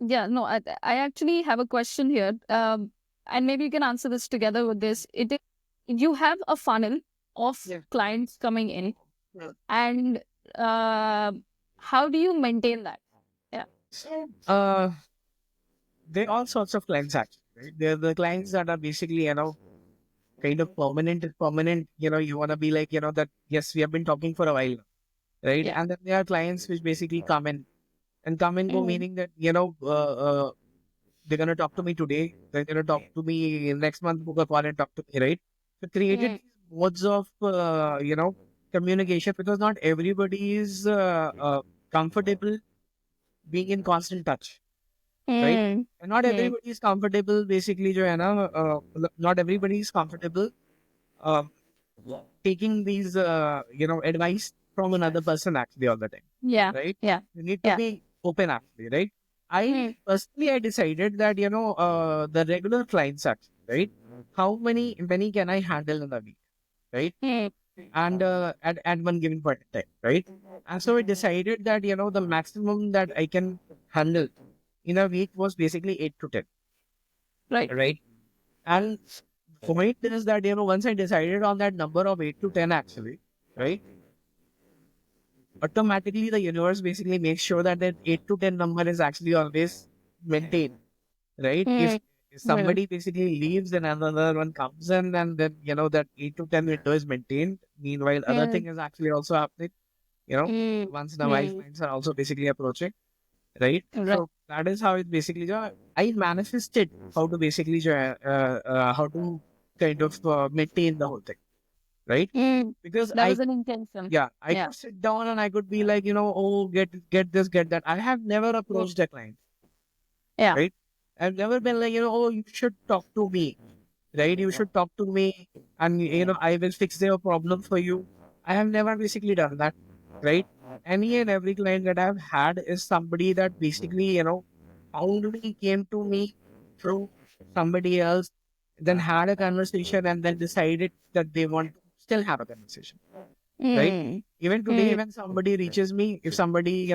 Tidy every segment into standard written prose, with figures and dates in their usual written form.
Yeah, no, I actually have a question here. And maybe you can answer this together with this. You have a funnel of Yeah. clients coming in, Yeah. and uh, how do you maintain that? Yeah. So, there are all sorts of clients actually, right? They're the clients that are basically, kind of permanent, you want to be like, that, yes, we have been talking for a while, right? Yeah. And then there are clients which basically come in and come and go, Mm, meaning that, they're going to talk to me today, they're going to talk to me next month, book a call and talk to me, right? So created mm, these modes of, communication because not everybody is comfortable being in constant touch, right? mm, And not mm, everybody is comfortable, basically, not everybody is comfortable um, taking these, advice from another person actually all the time, yeah. right? Yeah. You need to Yeah. be open actually, right? Mm, I decided that, the regular clients actually, right? How many can I handle in a week, right? mm, And at one given point in time, right? And so I decided that, the maximum that I can handle in a week was basically 8 to 10, right. right? And point is that, once I decided on that number of 8 to 10, actually, right? Automatically, the universe basically makes sure that 8 to 10 number is actually always maintained, right? If Mm, mm, somebody basically leaves, then another one comes in, and then, that 8 to 10 window is maintained. Meanwhile, other mm, thing is actually also happening, you know, mm, once the wise mm, minds are also basically approaching, right? right. So that is how it basically, I manifested how to basically, how to kind of maintain the whole thing, right? Mm, Because that was an intention. yeah, I Yeah. could sit down and I could be like, oh, get this, get that. I have never Mm, approached a client, yeah. right? I've never been like, oh, you should talk to me, right? You should talk to me, and I will fix their problem for you. I have never basically done that, right? Any and every client that I've had is somebody that basically, found me, came to me through somebody else, then had a conversation, and then decided that they want to still have a conversation, right? Mm, Even today, mm, when somebody reaches me, if somebody,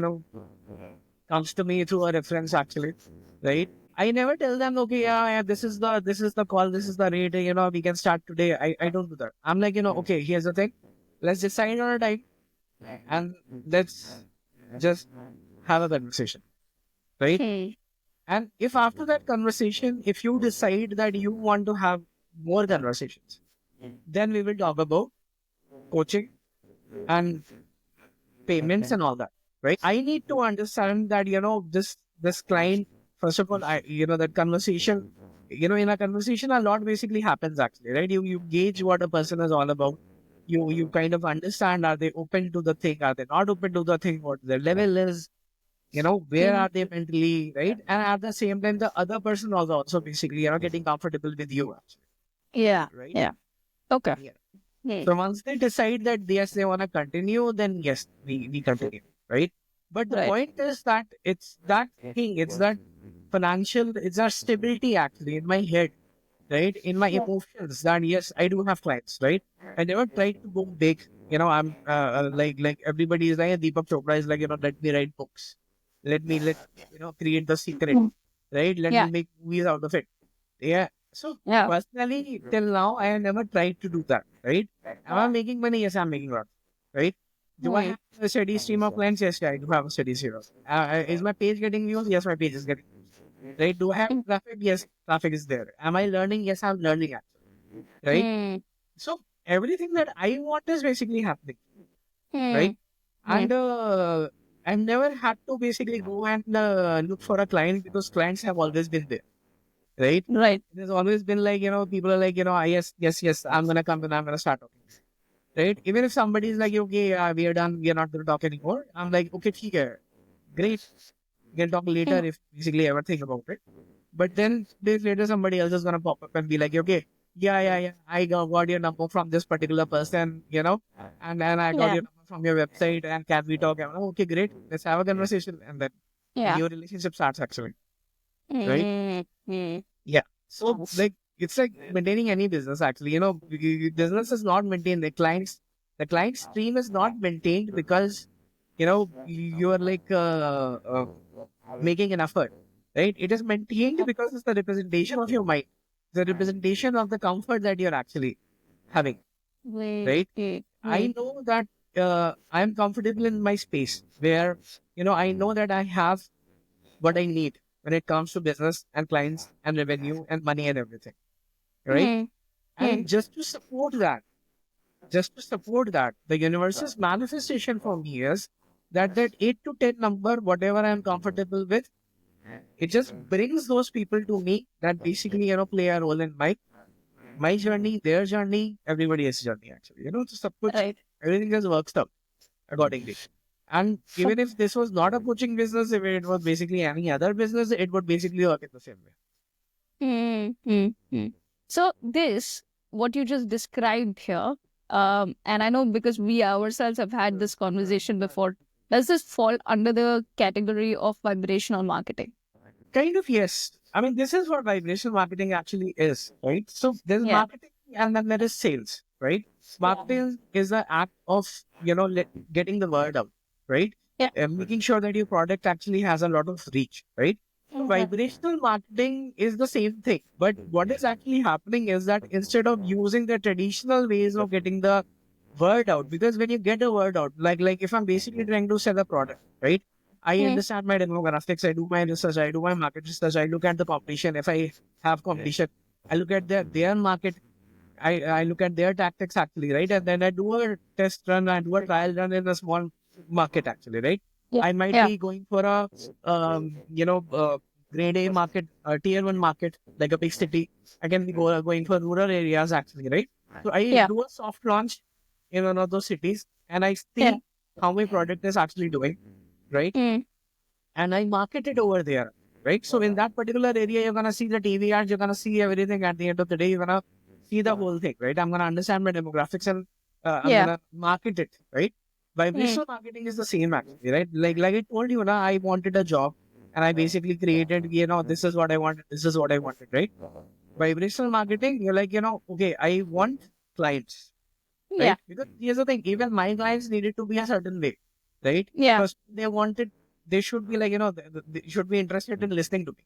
comes to me through a reference, actually, right? I never tell them, okay, yeah, this is the call, this is the rate, we can start today. I don't do that. I'm like, okay, here's the thing. Let's decide on a time and let's just have a conversation, right? mm, And if after that conversation, if you decide that you want to have more conversations, then we will talk about coaching and payments and all that, right? I need to understand that, this client, first of all, that conversation, in a conversation, a lot basically happens actually, right? You gauge what a person is all about. You kind of understand, are they open to the thing? Are they not open to the thing? What their level is? Where mm. are they mentally, right? And at the same time, the other person also basically, getting comfortable with you actually, Yeah. right? Yeah. Okay. Yeah. Mm, So once they decide that yes, they want to continue, then yes, we continue, right? But the right. point is that it's that thing, it's that financial, it's that stability actually in my head, right? In my emotions that yes, I do have clients, right? I never tried to go big. I'm like everybody is like Deepak Chopra is like, let me write books, let create the secret, Mm, right? Let me yeah. make movies out of it. Yeah. So Yeah. personally, till now, I have never tried to do that. Right? Am I making money? Yes, I'm making a lot. Right? Do I Mm, have a steady stream of clients? Yes, I do have a steady stream. Is my page getting views? Yes, my page is getting views. Right? Do I have mm, traffic? Yes, traffic is there. Am I learning? Yes, I'm learning actually. Right? mm, So everything that I want is basically happening. Right? mm, And mm. I've never had to basically go and look for a client because clients have always been there, right? Right. There's always been like, people are like, yes, yes, yes, I'm going to come and I'm going to start talking, right? Even if somebody is like, okay, we are done, we are not going to talk anymore. I'm like, okay, okay, great. We can talk later Mm, if basically ever think about it. But then days later, somebody else is going to pop up and be like, okay, yeah, I got your number from this particular person, and then I got yeah. your number from your website and can we talk? I'm like, okay, great. Let's have a conversation. And then Yeah. new relationship starts actually, right? Mm, mm. Yeah. So like it's like maintaining any business actually. Business is not maintained. The client stream is not maintained because you are like making an effort. right? It is maintained because it's the representation of your mind, the representation of the comfort that you're actually having, Great, right? great, I great. know that I'm comfortable in my space where, I know that I have what I need when it comes to business and clients and revenue and money and everything, right? Hmm. Hmm. And just to support that, the universe's manifestation for me is that 8 to 10 number, whatever I'm comfortable with, it just brings those people to me that basically, play a role in my journey, their journey, everybody's journey actually. So Right. everything just works out accordingly. And even if this was not a coaching business, if it was basically any other business, it would basically work in the same way. Hmm. Hmm. Hmm. So this, what you just described here, and I know because we ourselves have had this conversation before, does this fall under the category of vibrational marketing? Kind of, yes. I mean, this is what vibrational marketing actually is, right? So there's Yeah. marketing and then there is sales, right? Marketing is the act of, getting the word out, right? Yeah. Making sure that your product actually has a lot of reach, right? So Mhm. vibrational marketing is the same thing. But what is actually happening is that instead of using the traditional ways of getting the word out, because when you get a word out, like if I'm basically trying to sell a product, right? I Hmm. understand my demographics, I do my research, I do my market research, I look at the competition. If I have competition, I look at their market, I look at their tactics actually, right? And then I do a test run, I do a trial run in a small market actually, right? Yeah. I might Yeah. be going for a grade A market, tier one market, like a big city. I can be going for rural areas actually, right? So I Yeah. do a soft launch in one of those cities and I Yeah. see how my product is actually doing, right? Hmm. And I market it over there, right? So in that particular area, you're gonna see the TV ads, you're gonna see everything. At the end of the day, you're gonna see the whole thing, right? I'm gonna understand my demographics and I'm Yeah. gonna market it, right? Hmm. Vibrational marketing is the same actually, right? Like I told you, I wanted a job and I basically created, this is what I wanted, this is what I wanted, right? Vibrational marketing, you're like, okay, I want clients, Yeah. right? Because here's the thing, even my clients needed to be a certain way, right? Yeah. Because they should be like, they should be interested in listening to me.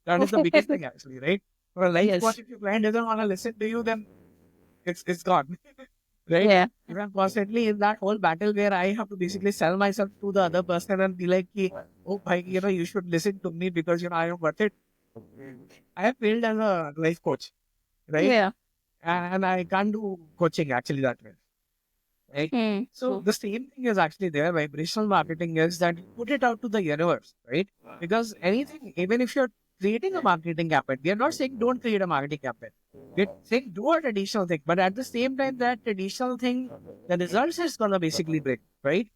That is the biggest thing actually, right? For a life Yes. coach, if your client doesn't want to listen to you, then it's gone, right? Yeah. If I'm constantly in that whole battle where I have to basically sell myself to the other person and be like, "Ki, oh, bhai, you should listen to me because, I am worth it." I have failed as a life coach, right? Yeah. And I can't do coaching actually that way, right? Hmm. So the same thing is actually there. Vibrational marketing is that you put it out to the universe, right? Because anything, even if you're creating a marketing campaign, we are not saying don't create a marketing campaign. We're saying do a traditional thing, but at the same time, that traditional thing, the results is gonna basically break, right?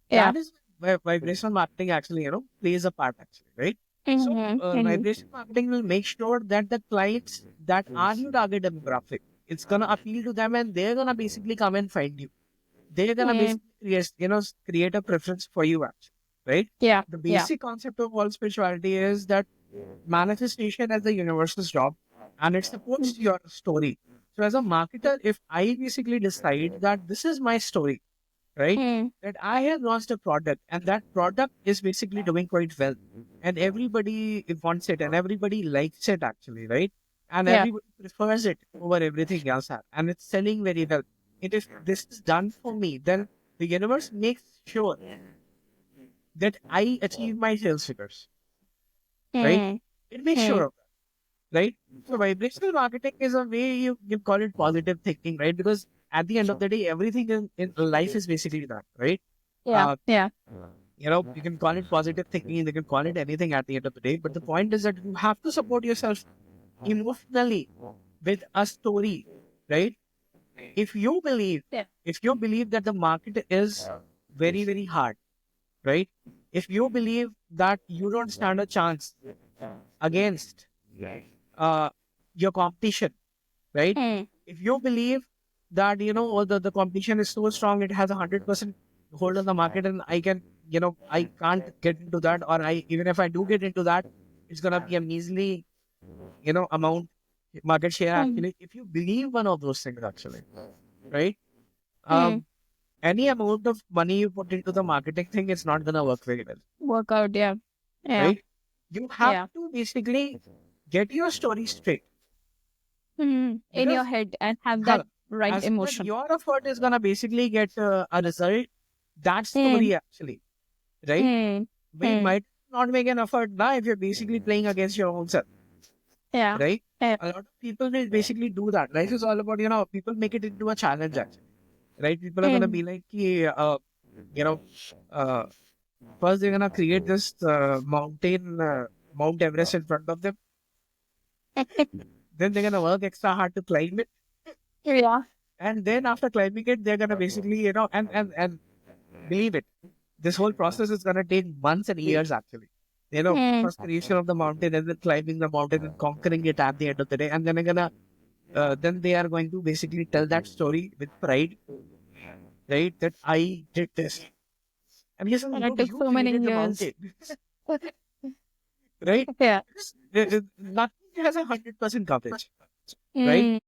Yeah. That is where vibrational marketing actually, plays a part actually, right? So Hmm. Hmm. vibrational marketing will make sure that the clients that are your target demographic, it's gonna appeal to them and they're gonna basically come and find you. They're gonna Hmm. basically create a preference for you actually, right? Yeah. The Yeah. basic concept of all spirituality is that manifestation as the universe's job and it supports your story. So as a marketer, if I basically decide that this is my story, right? Hmm. That I have launched a product and that product is basically doing quite well. And everybody wants it and everybody likes it actually, right? And Yeah. everybody prefers it over everything else. And it's selling very well. And if this is done for me, then the universe makes sure that I achieve my sales figures, right? Hmm. It makes Hmm. sure of that, right? So vibrational marketing is a way you call it positive thinking, right? Because at the end of the day, everything in life is basically that, right? Yeah. Uh, Yeah. you can call it positive thinking, you can call it anything at the end of the day. But the point is that you have to support yourself emotionally with a story, right? If you believe, Yeah. if you believe that the market is very, very hard, right? If you believe that you don't stand a chance against uh, your competition, right? Hmm. If you believe that, the competition is so strong, it has 100% hold on the market and I can, I can't get into that, or even if I do get into that, it's going to be a measly, amount market share Hmm. actually. If you believe one of those things actually, right? Hmm. Um, any amount of money you put into the marketing thing, it's not going to work very well, Workout. Yeah. Yeah. right? You have Yeah. to basically get your story straight. In your Because head and have huh, that right as per emotion. your effort is gonna basically get a result. That Mm, story actually, right? mm, We mm. might not make an effort now if you're basically playing against your own self, Yeah. right? Yeah. A lot of people will basically do that. Life is all about, people make it into a challenge actually, right? People are gonna Mm. be like, you know, uh, first they're gonna create this Mount Everest in front of them. Then they're gonna work extra hard to climb it, Yeah. and then after climbing it, they're gonna basically, and believe it, this whole process is gonna take months and years actually. Mm. First creation of the mountain and then climbing the mountain and conquering it at the end of the day, and then they're gonna then they are going to basically tell that story with pride, right? That I did this. And yes, And it dude, took you so many created the years. mountain, right? Yeah. Because nothing has 100% coverage, right? Mm.